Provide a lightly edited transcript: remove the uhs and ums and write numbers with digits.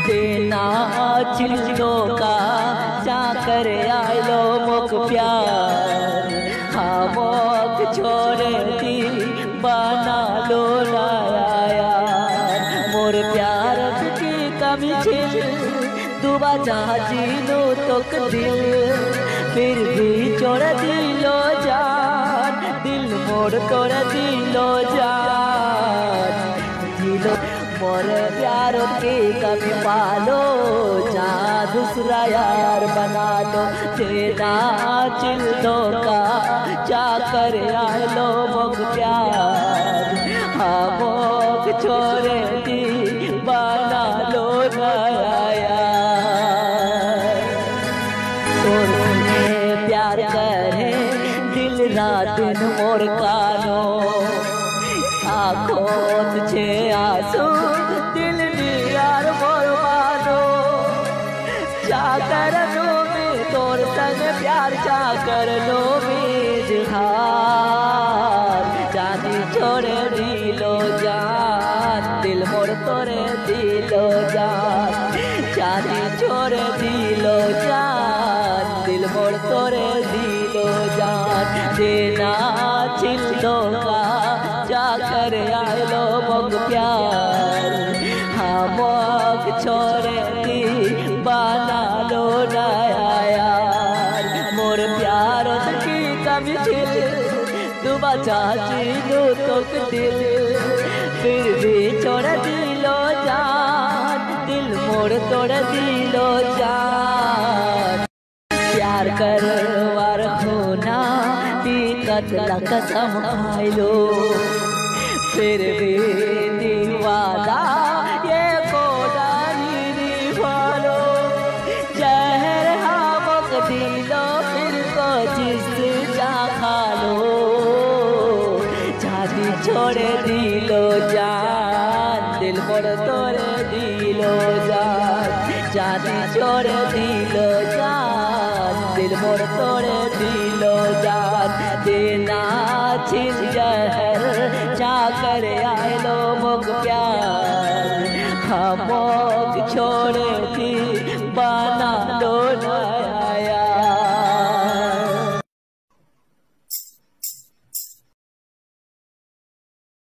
देना चिल्लो का जाकर आयलो मोक प्यार हमोक छोड़े दी बना लो यार मोर प्यार की कमी छिल दुबा चाहनो तोक दिल फिर भी छोड़ दिलो जान दिल मोर तोड़ दिलो जान दिलो मोर प्यार की कमी पालो जा दूसरा यार बना लो तेरा चिल्लो का जाकर आलो मोक प्यार हमोक छोड़े दी बना लो यार तोरने प्यार करे दिल रात मोर कानो आँखों तुझे आंसू दिल यार मोर मानो जाकर लो में तोर संग प्यार जाकर लो में जहार जानी छोड़े दिलो जान दिल मोर तोरे दिलो जान जानी छोड़े दिलो जान दिल मोर तोरे दिलो जान देना चिल्लो का जाकर आयलो मोक प्यार हमोक छोड़े दी बना लो यार मोर प्यार की कमी छिल दुबा चाहनो तोक दिल फिर भी छोड़ दिलो जान दिल मोर तोड़ दिलो जान प्यार करवार होना दिक्कत ला कसम खाइलो फिर भी दीवाना ये कोडानी निभालो जहर हमक दिलो फिर को जिस जा खालो जानी छोड़े दिलो जान दिल मोर तोड़े दिलो जान जानी छोड़े दिलो जान दिल मोर तोड़े दिलो जान देना छिल जहर जाकर आयलो मोक प्यार हमोक छोड़े दी बना लो